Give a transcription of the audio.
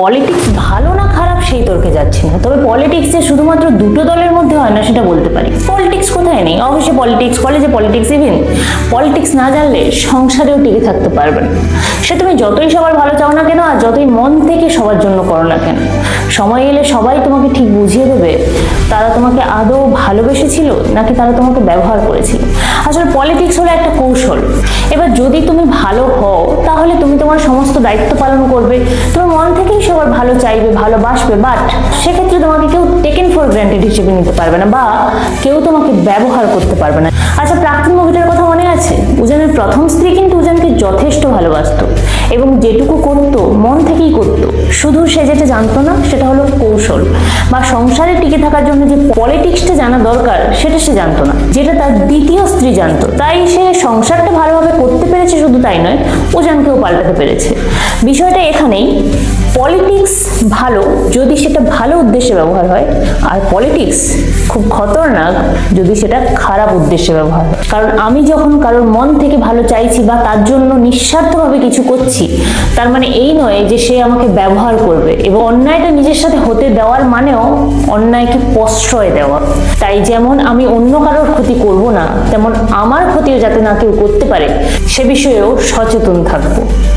Politics ভালো না খারাপ সেই তর্কে যাচ্ছি না, তবে পলিটিক্স যে শুধুমাত্র দুটো দলের মধ্যে হয় না সেটা বলতে পারি। পলিটিক্স কোথায় নেই, অফিসে পলিটিক্স, কলেজে পলিটিক্স, ইভেন পলিটিক্স না জানলে সংসারেও টিকে থাকতে পারবে না। সে তুমি যতই সবার ভালো চাও না কেন আর যতই মন থেকে সবার জন্য করো না কেন, সময় এলে সবাই তোমাকে ঠিক বুঝিয়ে দেবে তারা তোমাকে আদৌ ভালোবেসেছিল নাকি তারা তোমাকে ব্যবহার করেছিল। আসলে পলিটিক্স হলো একটা কৌশল। এবার যদি তুমি ভালো হও তাহলে তুমি তোমার সমস্ত দায়িত্ব পালন করবে, তোমার মন থেকেই সবার ভালো চাইবে, ভালোবাসবে, বাট সেক্ষেত্রে তোমাকে কেউ টেকেন ফর গ্রান্টেড হিসেবে নিতে পারবে না বা কেউ তোমাকে ব্যবহার করতে পারবে না। আচ্ছা, প্রাক্তন মুভিটার কথা মনে আছে? উজানের প্রথম স্ত্রী কিন্তু উজানকে যথেষ্ট ভালোবাসতো এবং যেটুকু করতো মন থেকেই করতো, শুধু সে যেটা জানতো না সেটা হলো কৌশল বা সংসারে টিকে থাকার জন্য যে পলিটিক্সটা জানা দরকার সেটা সে জানতো না, যেটা তার দ্বিতীয় স্ত্রী জানতো। তাই সে সংসারটা ভালোভাবে করতে পেরেছে, শুধু তাই নয় উজানকেও পাল্টাতে পেরেছে। বিষয়টা এখানেই, পলিটিক্স ভালো যদি সেটা ভালো উদ্দেশ্যে ব্যবহার হয়, আর পলিটিক্স খুব খতরনাক যদি সেটা খারাপ উদ্দেশ্যে ব্যবহার হয়। কারণ আমি যখন কারোর মন থেকে ভালো চাইছি বা তার জন্য নিঃস্বার্থভাবে কিছু করছি, তার মানে এই নয় যে সে আমাকে ব্যবহার করবে, এবং অন্যায়টা নিজের সাথে হতে দেওয়ার মানেও অন্যায়কে প্রশ্রয় দেওয়া। তাই যেমন আমি অন্য কারোর ক্ষতি করব না, তেমন আমার ক্ষতিও যাতে না কেউ করতে পারে সে বিষয়েও সচেতন থাকবো।